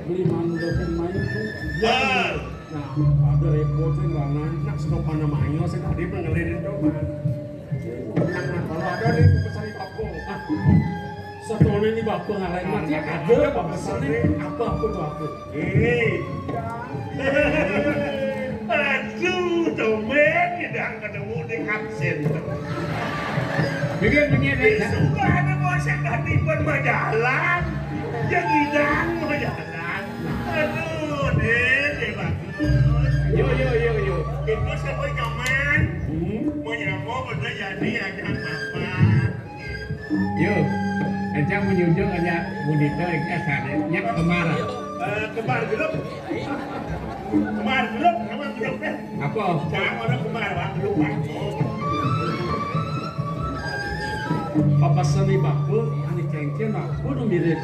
beli mandor pemain tuh. Nah, ada repot sih karena nak sedang panah mayo sih tadi pengelirin coba. Nah, kalau ada nih pesan apa? Setelah ini bapak ngalahin mati ada apa pesannya? Apa tuh aku? Aduh, domen tidak ketemu di absen. Begini suka ada bosan tadi pun majalah, yang hidang majalah. Aduh, deh bagus. Yo. Itu siapa nyaman? Mau nyamuk bener jadi aja apa? Yo. Encang menyunjung aja budito asal nyak kemar. Kemar grup. Kemar grup, nama grup deh. Apa? Jangan orang kemar, Pak. Lupa. Papa seni bapak, ani kengkeng bapak udah mirip.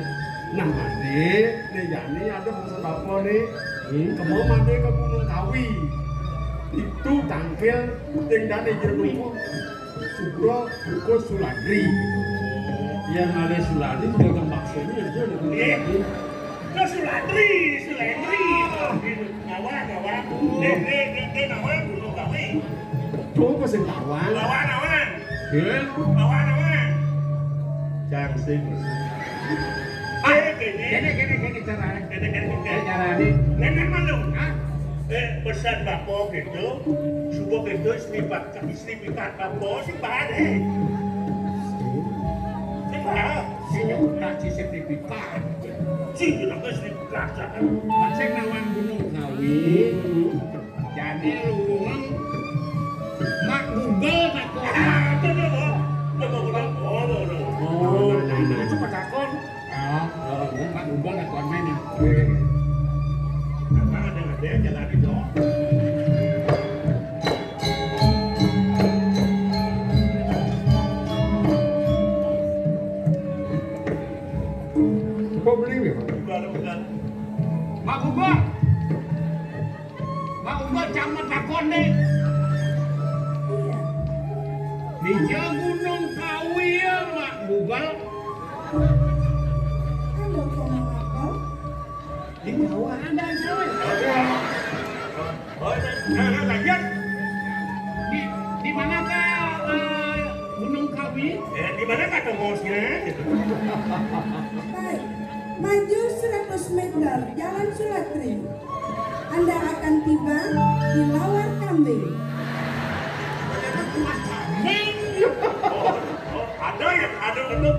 Nah, nih Yani ada pesan bapak nih. Kamu mandi ke Gunung Kawi. Itu tangkel tinggal di Jerman. Subro Buko Suladri. Yang ada Suladri juga maksudnya itu ada. Nó Suladri. Ngawa. Dia ngawa dulu Kawi. Coba pesan kawan. Ngawan. Iya. Ngawan. Jangsim. Gini cara ini. Nenek malu. Pesan bapak gitu, subuh gitu istri pikat bapak sih badai. Si sertifikat. Sih, kita istri pikat. Pasang nawan Gunung Kawi. Jadi luang mak Google aku. Itu patakon. Mak Google aku main. Ada jalan itu. Kau beli ya? Bukan. Mak Google camat takon deh. Di Gunung Kawi ya Mak Google. Di bawah ada sawah. Lanjut. Di manakah Gunung Kawi? Di mana kata bosnya? Baik, maju 100 meter Jalan Sulatri. Anda akan tiba di Lawar Kambing. Ada yang ada itu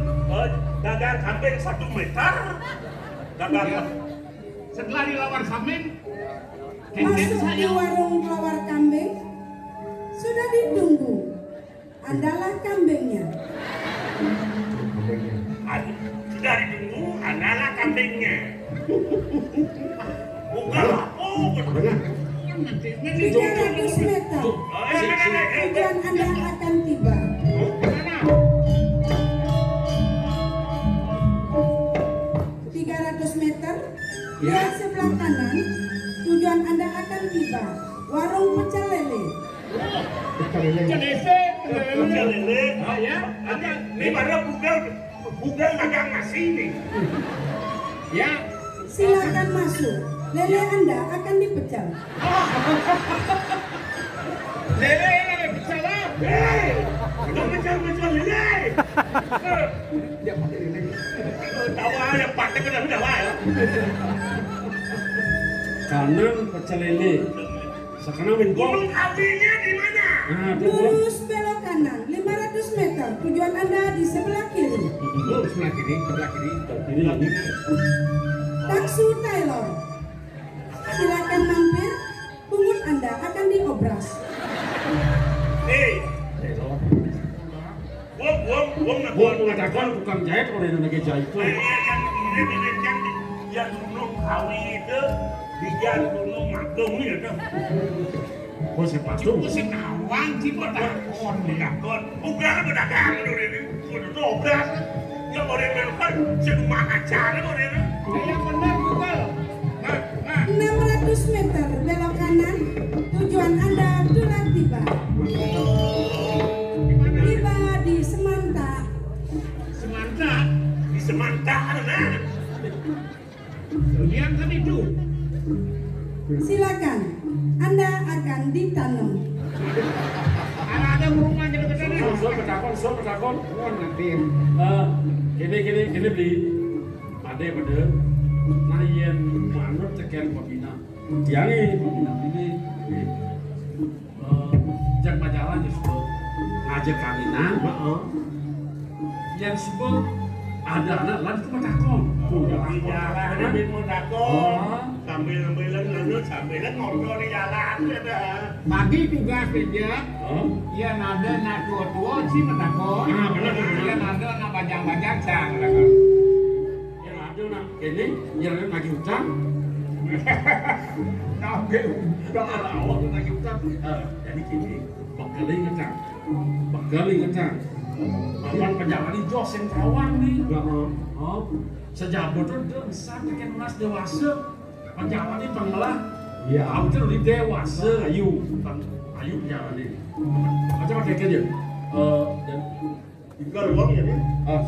dagang kambing 1 meter. Dagang. Setelah di Lawar Kambing, Masuk di warung Lawar Kambing. Sudah ditunggu. Andalah kambingnya. Sudah ditunggu, adalah kambingnya. Bukan apa, benar. 300 meter. Tujuan Anda akan tiba. 300 meter. Lihat sebelah kanan. Tujuan Anda akan tiba. Warung pecel lele. Pecel lele. Ini mana bukan dagang nasi ini. ya, Silakan masuk. Lele Anda akan dipecel. lele salah. Udah pecel lele. Tahu ada pakai benar ya. Kanan pecel lele. Sekarang Gunung Kawinya di mana? Lurus belok kanan 500 meter. Tujuan Anda di sebelah kiri. Sebelah kiri. Ini lagi. Taksu Taylor. Silakan mampir. Pungut Anda akan diobras. Gua Mengatakan tukang jahit orang Indonesia jahit itu. yang Gunung Kawi itu di jalan Gunung Magung itu. Kau sepatu. Aku senawang cipo takon. Bukan pedagang ini. Udah dobrak. Yang boleh melakukan semua acara boleh. Yang benar Google. 600 meter belok kanan. Tujuan Anda telah tiba. Tiba di Semanta. Semanta. Di Semanta mana? Yang kan itu. Silakan, Anda akan ditanam. Ada rumahnya dekat sana. Sol pedakon. Oh nanti. Gini beli. Ade pada nayen manut tekan pembina. Dia ni pembina ini. Jak majalah justru ngajak kawinan. Yang sebut ada anak lain cuma takon. Di jalan ada bingung takon. Sambil-sambilan lalu sambilan ngobrol di jalan ada. Pagi tugas kerja. Yang ada nak tua-tua sih menakon. Yang ada nak bajang-bajang sang. Yang ada nak ini yang lain lagi hutang. Oke, Dah awak lagi hutang. Jadi gini, Bekali ngecang. Papan penjalan ini jos yang kawan nih. Sejak bodoh dia besar tekan ulas dewasa. Penjalan ini pengelah. Ya, hampir di dewasa ayu penjalan ini. Macam apa dia? Dan Tinggal uang ya ni.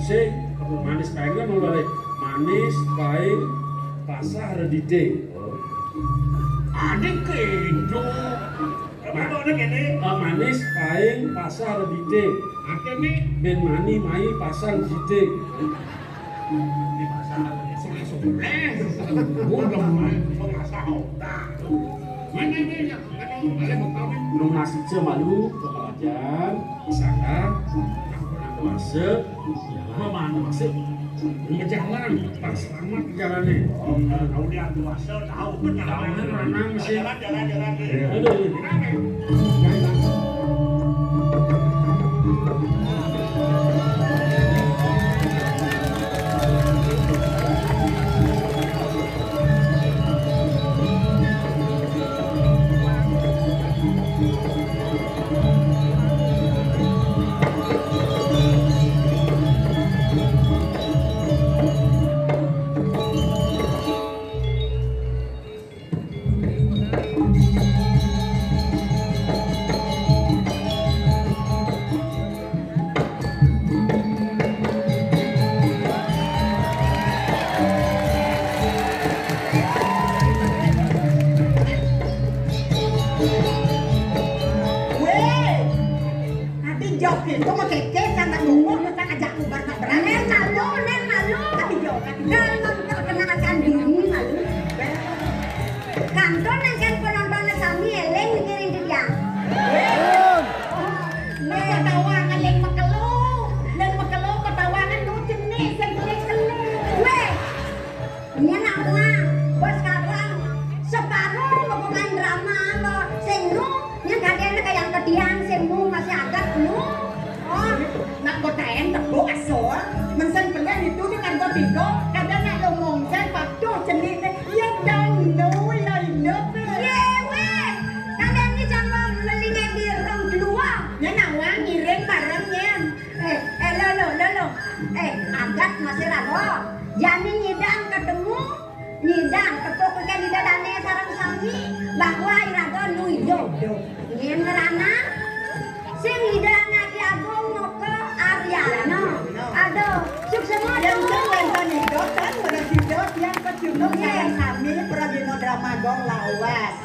si manis pahingnya mau balik. Manis pahing pasar redite. adik kejo. Apa ada gini? Manis pahing pasar redite. Ate ni Ben mani mai pasang jite. Di pasar. bodoh. Pengasah otak. Mana ni yang ada bekal ni? Nung nasi malu kepelajan, misalkan dewasa, mana masuk berjalan, pas selamat perjalanan. Tahu dia dewasa tahu perjalanan. Jalan. Aduh, joget kok mau keke kan tak ngomong kan ajak bubar tak berani nen malu tapi joget kan perkenalkan diri malu kantor yang kan penontonnya sami eleng mikirin dia masa tawangan eleng makelu dan makelu ketawangan lu jenis yang kele weh ini anak uang bos sekarang separuh mau pemain drama lo sengnu yang kalian kayak yang ketiang sengnu masih agak lu nak kotain tepuk aso mensen pelian itu dengan go tigo kadang nak lomong saya patuh jenis ya dan no ya hidup yewe kadang ni jangan melingap di rong kedua ya nawang ngirim barangnya lo agak masih rago jadi nyidang ketemu nyidang tepuk ke di dadane sarang sami bahwa irago lu hidup ini ngerana sing hidangnya diagung ke Ariana aduh sukses yang selentan hidup kan hidup yang keciluk yang kami peragino drama gong lawas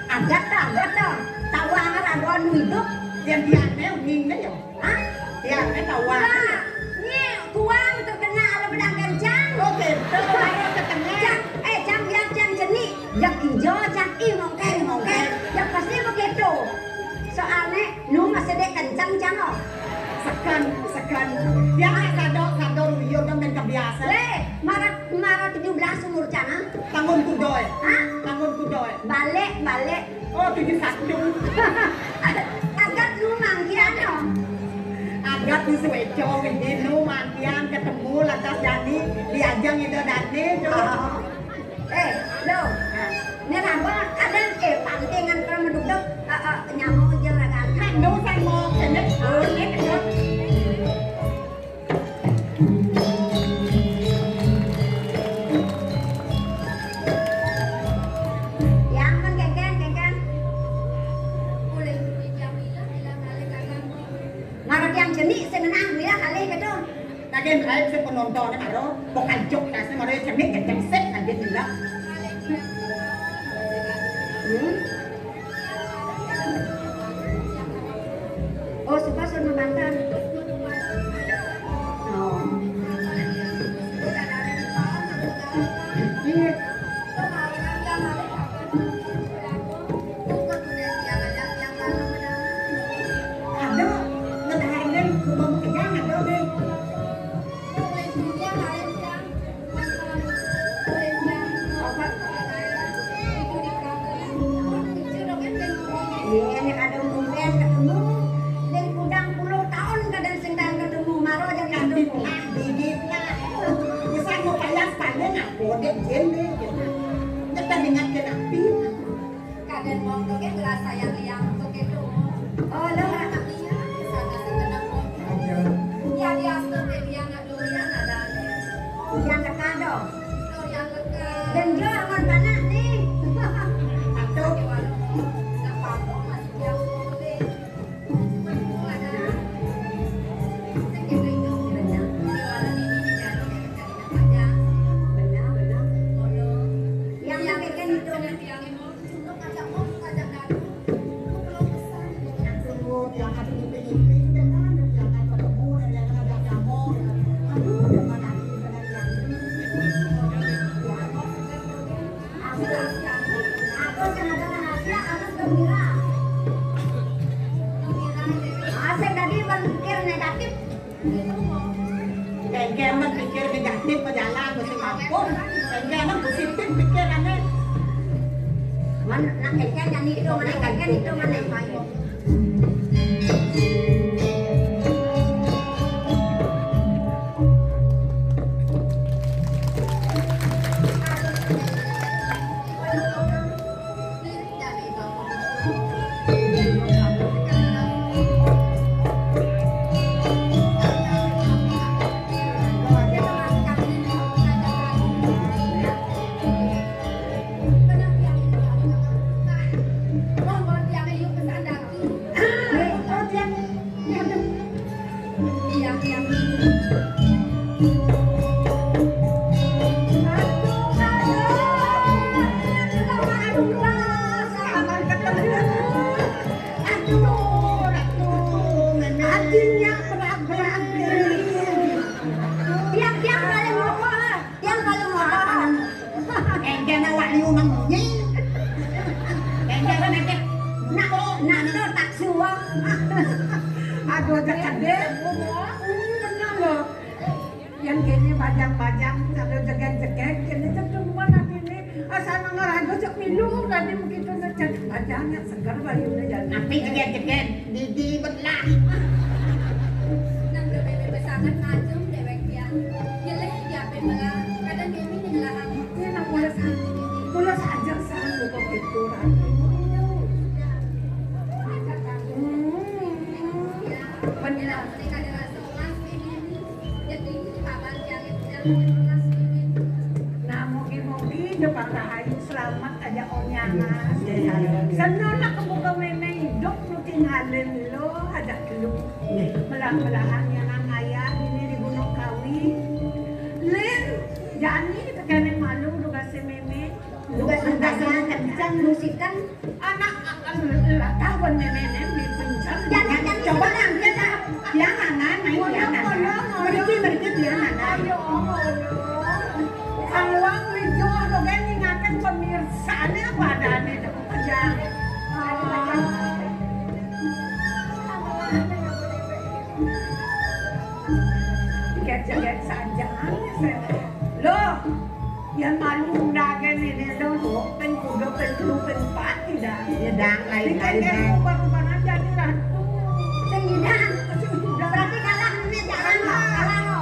agak dong tawangan agon hidup yang diannya ngingnya ya hah diannya tawangan ini tuang terkena ala pedang kencang oke terbaru terkena jam yang jenis yang hijau jam ngongkel yang pasti begitu soalnya lu masih dek kencang jangan sekan yang kado yo dengan kebiasa marah 17 umur cana tanggung kudoy balik oh 71 agak lu mangkian yo agak lu seweco ini lu mangkian ketemu lantas jadi diajang itu dani lo ini apa ada pantingan kalau menduduk nyamuk aja lah kan no saya mau kenek yang kan keken boleh marah yang jenis senang ya kali gitu lagi saya penontonnya baru bukan jok saya mau jenis kenceng set kaget nila. Oh, suka sama mantan. Oh. Iya. Ada, ngedaharin kumam kejang ada deh. Iya, nek ada umumnya ketemu dan kudang 10 tahun kadang sendal ketemu maro aja ketemu. Bibit lah. Bisa mau panas-panas aku dek jende gitu. Kita dengan kenapi. Kadang mau ke gelas sayang yang untuk itu. Oh, lo Sana segenap mau. Ya dia seperti dia nggak durian ada. yang dekado. Yang lekas. Dan dia aman panas nih. Atau di warung. Nak papuk masih dia boleh. Mau ada. Sekitar itu benar. Di warung ini dijalan dari aja. Benar. Kalau Yang pakai itu. yang mau untuk ajak mau ajak dadu. Belum pesan. Aduh, yang ada ngipin-ngipin dan ada yang ada ketemu dan yang ada nyamuk. Aduh, dengan hati dengan yang aku senada rahasia, aku gembira. Asik tadi berpikir negatif. Kayaknya emang pikir negatif ke jalan, mesti mampus. Kayaknya emang positif pikirannya. Mana, kayaknya nyanyi itu mana, kayaknya itu mana. Aduh, jangan deh. Benar loh. Yang gini bajang-bajang, sambil jegek-jegek, gini cuma nanti ini asal ngeragu cek minum tadi begitu ngecek bajangnya segar bayunya jalan. Tapi jegek-jegek, di belah. Nang bebek besangan macam dewek dia. Jelek dia bebelah. Kadang dia ini ngelahan. Ini nak pulas aja sanggup begitu. Benar. Mereka ada rasa kelas ini. Jadi kabar jangan Nah, mogi-mogi depan rahayu selamat aja onyangan. Senang nak kebuka meme hidup lu tinggalin lo ada lu. Belah-belahan yang ngaya ini di Gunung Kawi. Len, jani tekanan malu lu kasih meme. Lu kasih kencang musikan. Anak akan tahuan meme-meme pincang. Jangan coba nanti dah. Jangan main jangan. Mereka jangan. Ayo, kalau video lo kan ingatkan pemirsaannya pada nih aja. Lihat saja. Lo yang malu undangan ini lo pen kudo pen lu pen pati dah. Nyedang lain-lain. Kan baru jadi ratu. Sengidang. Berarti kalah ini jangan kalah lo.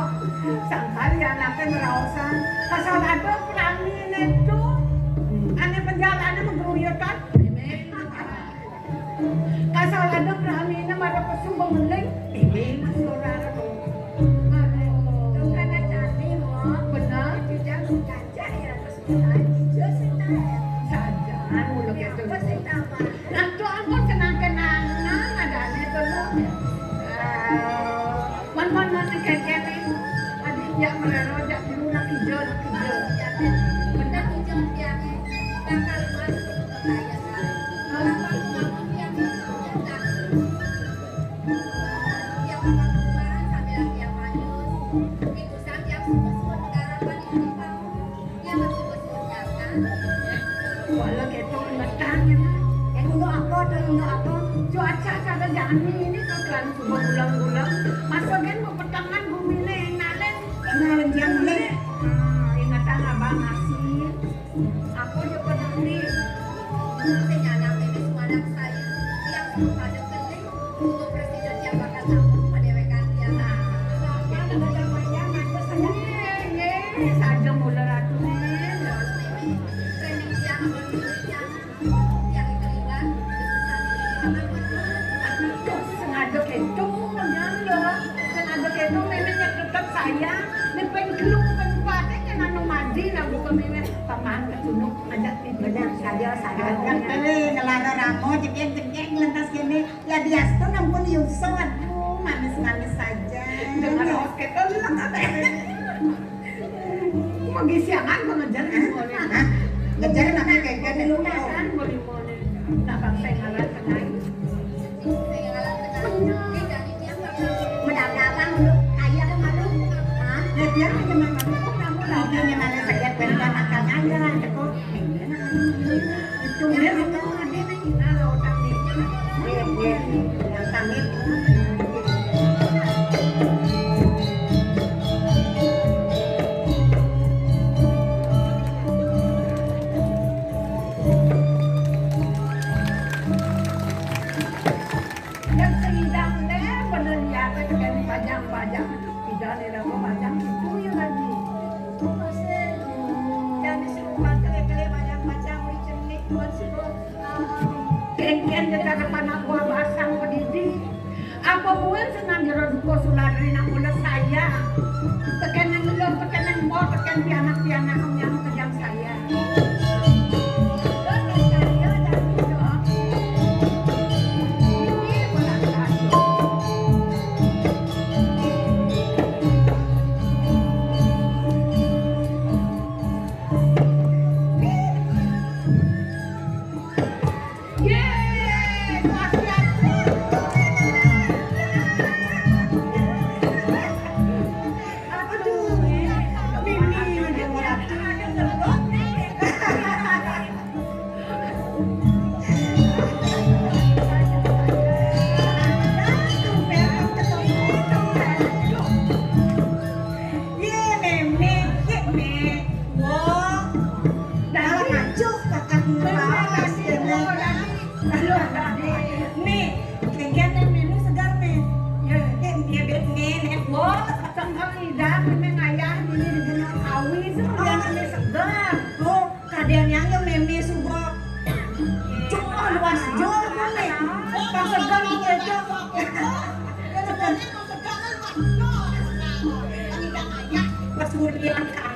Sangkali anaknya merausan. Asal ada perami itu. Aneh penjalannya menggeruyutan. Asal ada perami ini ada pesu mengeling. Ini masih orang itu. Itu kan jadi mau. Benar. Tidak kaca ya pesu saja. Mulut itu. Nah itu ampun kenang-kenangan ada itu lo. Man kayak adik yang merero jak dulu nak hijau. Benar. Walau gitu menetangnya mah. Untuk apa? Cuaca kada jani ini kok kan cuma bulan-bulan. Masukin mau pertengahan bumi nih, kenalin yang ini. Ingatan abang ngasih. Aku juga nanti. Saya anak ini semua anak saya yang sama pada penting untuk presiden yang bakal tampung pada wekan dia. Saja mulai ratu nih. Training siang yang kelima Sengaja kencung sengaja kencung memangnya tetap saya nih pengkelung pengpate kan anu madi na bukan memang paman ketunuk ada benar saya Kan tele ngelara ramo jeng lantas gini ya biasa tuh nampun yuso aduh manis saja. dengan oke tuh mau gisiangan mau ngejar semuanya Ngejar namanya kayak gini lu mau. kan boleh nak bangsa ngalah tengah Mendagang lu kaya lu malu. Hah? Ya dia aja mah kamu lah ini mana sakit beneran akan aja tekuk. Itu dia itu ada nih kalau otak nih. Dia yang tamit. yang sedang deh bener ya kan pajang tidak ada pajang itu ya lagi Yang disuruh kele-kele banyak-banyak dicenik buat suruh. Kengken kita depan aku basang pendidik. Apa buat senang jeruk suladri nak mula saya. Tekanan dulu, tekanan mau, tekan pianak yang kejam saya. Ini benar kacau. Yeay,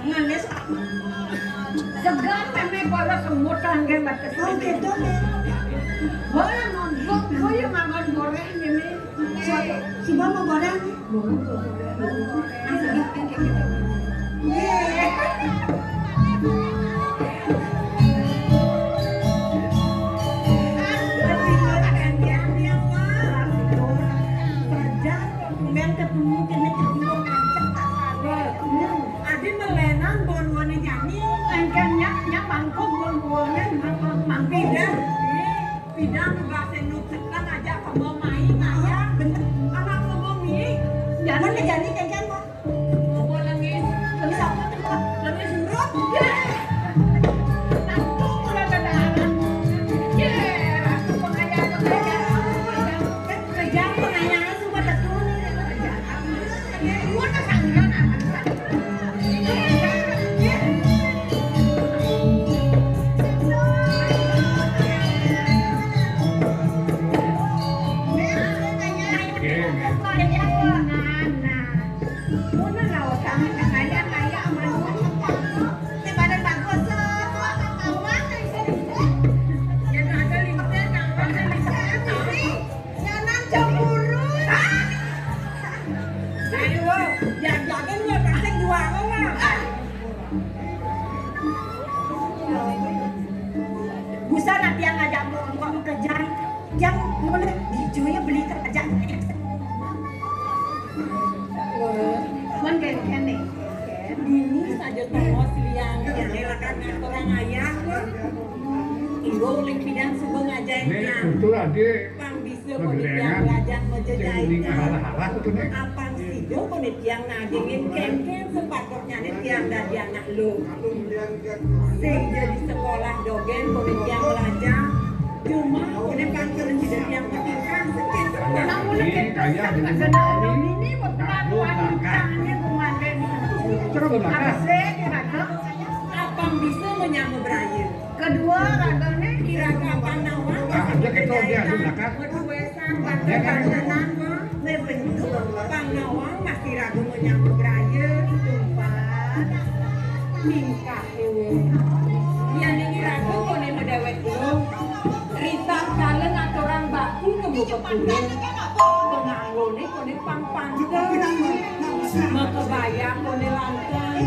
masih segar memang kalau semut tangga batas ini. Boleh nonton, boleh makan goreng ini. Si Mama goreng. Pidang bahasa Nusantara aja kamu main ayah bener anak ngomong nih jangan jadi kayak mah ngomong lagi lebih apa tuh lebih surut nanti mulai berdarah aku pengayaan semua terturun mana sanggan Busa nanti yang ngajak mau kerja yang boleh dijualnya beli kerja men kayak nih ini saja tongos liang yang elakan orang ayah. Ibu uling bidang subuh ngajain Nek yang. betul adik. Pang bisa konit yang belajar menjejai. Halah-halah itu nek. Apang sido konit yang ngagingin ken-ken sepatutnya nih tiang dari anak lu. Sing jadi sekolah dogen konit yang belajar. Cuma konit pangkulan tidak yang ketingkan sekian. Namun kaya ini pengetahuan utangnya komandan. Coba belakang. Apang bisa menyambut beraya. Kedua raganya Kira-kira panawang. Ada kita dia di belakang. Berduesan bantuan mah membentuk panawang masih ragu menyambut beraya tumpah. Mingkah yang ini ragu kone medawet dulu. Rita kalian aturan baku kebuka kurung. Penganggone kone pang-pangke. Makabayang kone lantai.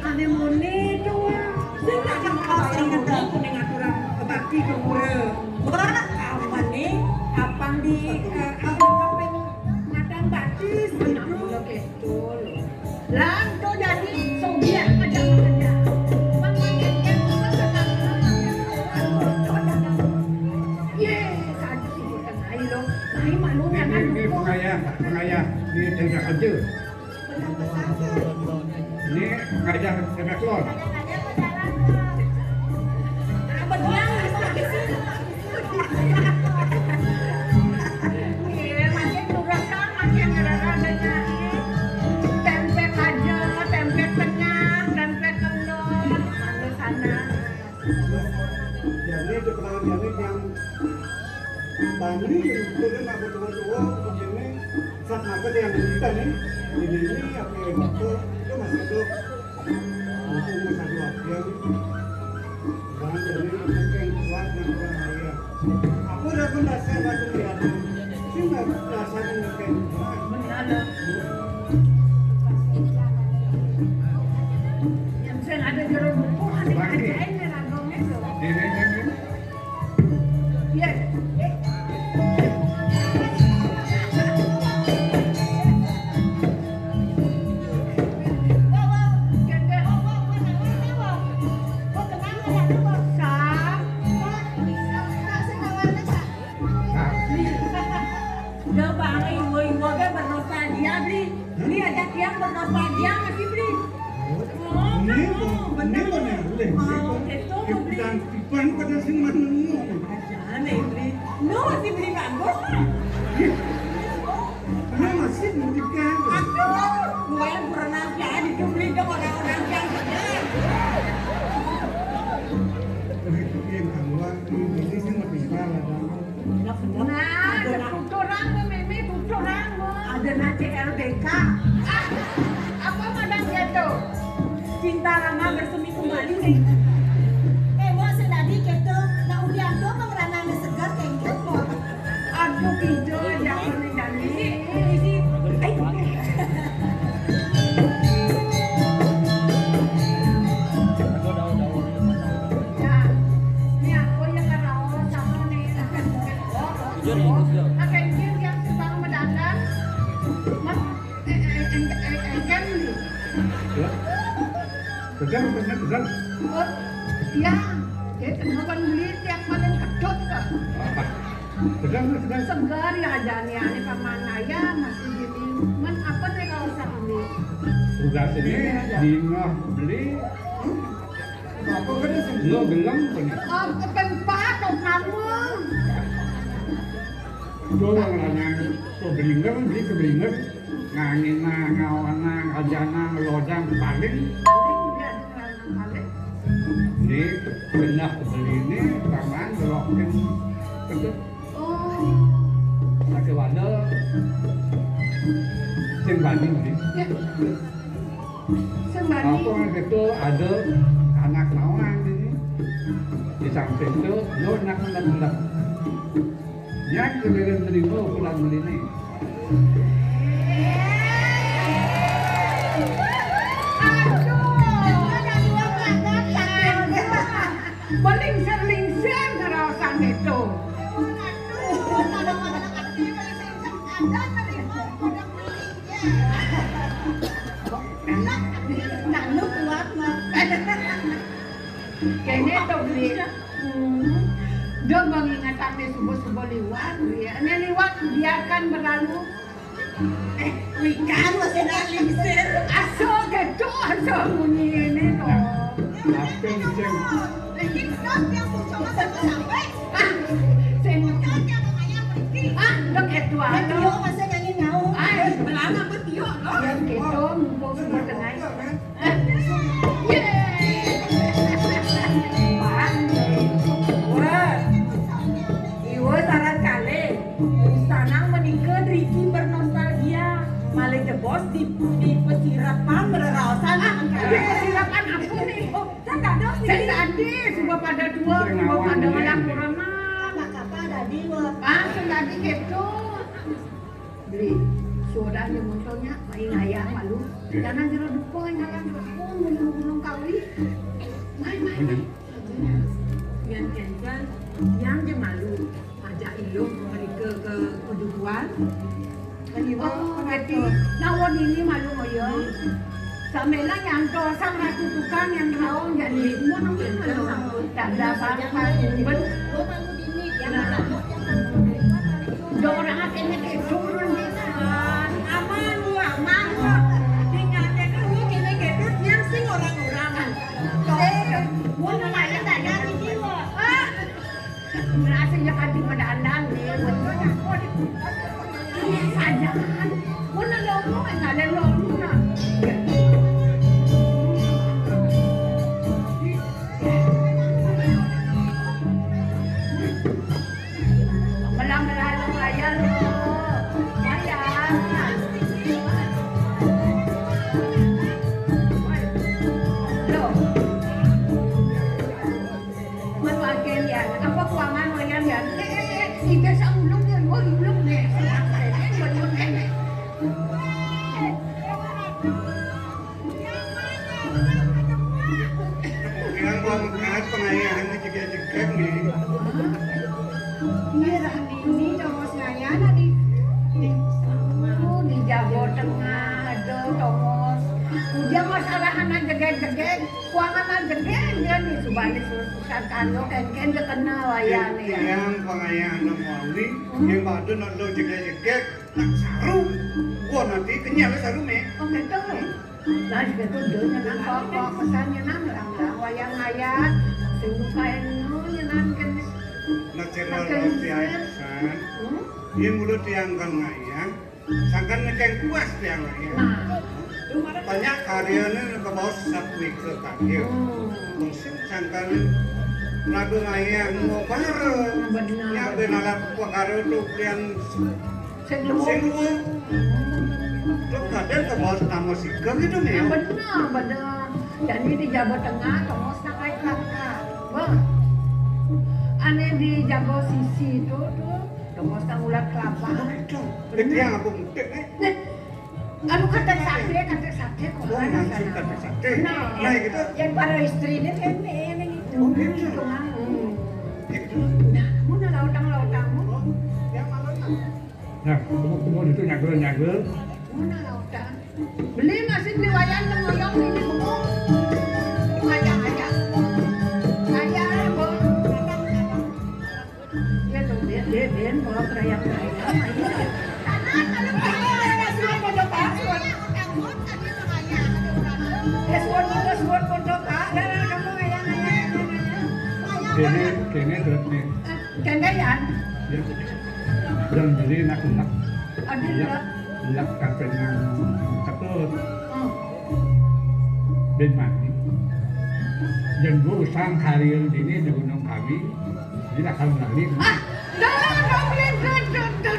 Anemone tua. Sudah makabayang kone ngaturan kebaki kemure. Amane apang di apeng madang batis gitu. Lan to jadi Soviet macam mana? Ini pengayah di tengah kerja. Ini pengayah tengah keluar. Jadi itu penanganan yang Bani turun aku tua begini saat makan yang kita nih ini apa yang baku itu masih itu masih satu apian dan jadi mungkin kuat dan kurang kaya aku udah pun rasa batu lihat sih nggak rasa mungkin Yang saya ada jeruk buku ada ajain ragongnya tuh. Ini. Ya. Tipan pada sing menemu. No, masih beli bagus. Karena masih mendikan. Gue yang pernah jadi dibeli ke orang-orang yang benar. Begitu yang kamuan ini sih lebih salah. Nah, ada kucuran meme kucuran ada nanti LDK. Apa madang gitu? Cinta lama bersemi kembali nih. Aduh gitu jangan menjadi. Ya, ini aku yang kerawat sama nih akan yang sedang mendadak. Mas, kan nih. Sedang. Oh, ya, kenapa beli tiap malam kedot kan? Sedang. Segar ya jani ani pamanaya masih gini. Men apa nih kalau sakit? Tugas ini dino beli. Apa kan sih? Lo gelam punya. Oh, ketempat kamu. Dorong lanang keblinger beli keblinger. Ngangin ngawana ngajana ngelodang paling. Ini belah beli ini taman belokin kedut. Oh, Pakai wadah sing banding beli. ya. Sembari. Apa itu ada anak nawan ini di samping itu lo nak mendak. Yang kemudian terima pulang beli ini. Belingser-lingser ngerawasan itu. Nah, Kene to beli. Dia mengingatkan di subuh-subuh liwat, ya. Ini liwat biarkan berlalu. Wikan masih nalisir. Aso gitu, aso bunyi ini toh. Apa yang sing Lagi dok yang muncul sampai. Sen, Yang ayam pergi. dok itu aja. Tio masih nyanyi ngau. Belanda betio loh. Yang gitu, mumpung semua tengah. Wah, iwo saran kali. Sanang menikah Ricky bernostalgia. Malah jebos di pesirapan bererasan. Di persirapan apa nih? Saya tadi, semua pada dua, semua pada orang kurana. Apa ada di Tadi gitu. Beli, suaranya motornya main ayam malu. Jangan jero dupo, jangan jero gunung kawi. Main. Yang kencan, yang jemalu. Ajak ilung mereka ke keduduan. Oh, gitu. Nawon ini malu moyo. Samela yang sang ratu tukang yang tahu jadi mau nongkin malu. Tak ada apa-apa. Dua orang akhirnya kayak turun di sana. Aman lu, aman lu. Tinggalnya kan lu kini gedut yang sing orang-orangan. Mau nanya tanya di jiwa. Rasanya kadang pada andang nih. Betulnya kok di ini saja kan. Mana lalu nggak ada lalu nak. Melang-melang layar loh. Layar. Loh. Manuagen yan. Apa kuangan mo yan yan? Ika sa ulong yan. Huwag ulong na yan. Kailan ko ang kahit pangayahan na jika-jika nih. Iya, ini Tomos ngayan di Jawa Tengah ada Tomos. Dia masalahan jegek-jegek, kuangan jegek dia nih subani susah kano kan dekena wayan ya. Yang pangayahan na mauli, yang bado na lo jika-jika nak saru. Wah nanti kenyal saru me. Oh gitu. Lah gitu deunya nang kok pesannya nang wayang ayat sing kaen nu nyenan kan. Na channel roti ayasan. Yang mulut yang kan ngayang, sangkan nekeng puas yang ngayang. Banyak karyanya ke bawah sapwi ke karya. Mungkin sangkan lagu ngayang mau bareng. Ya benar perkara itu yang Sing luwung. singgung. Terus kadang ke bawah nama sikap gitu nih. Bener. Dan ini di Jawa Tengah, Tomos nakai kakak. Wah, aneh di Jago Sisi itu tuh, Tomos nang ulat kelapa. Itu yang aku mudik nih. Anu kata sate kok. Oh, langsung kata sate. Nah, gitu. Yang para istrinya kan ini itu. Oh, gitu. Gitu. Nah, mana lautang-lautangmu? Yang mana? nah, kumur itu nyagel. Mana lautang? Beli masih beli wayang ngoyong ini bu. Ngajak. Ngajak bu. Ya tuh dia bawa kerayang-kerayang. Kene terus nih. Gandayan? Dan jadi nak Ada lak kafe nang katut ben mati. Dan gua usang karir ini di Gunung Kawi. Jadi akan lari. Dah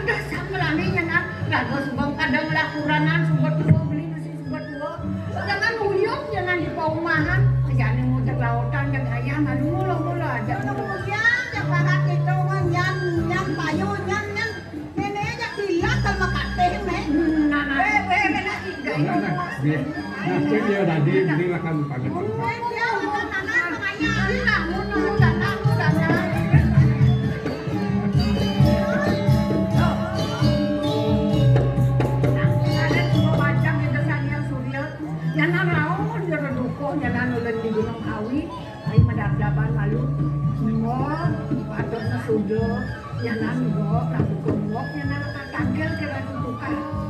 beli sama laminya nak. Lalu subang kadang lakuranan subat tua beli nasi subat tua. Jangan uyuk, jangan di paumahan. Jangan muter lautan, jangan ayam, mula aja. Kemudian yang barat itu kan nyan payu nyan nenek aja kilat kalau makan teh nih. Nah, nak tiga itu. Nanti dia tadi beli akan pakai. Dia makan tanah pengayang. Nah, mudah. Yang naraon, yang reduko, yang nanulan di Gunung Kawi, ay madagdaban sudah, ya nang mbok, nang gemuk, ya nang tanggal kira tutukan.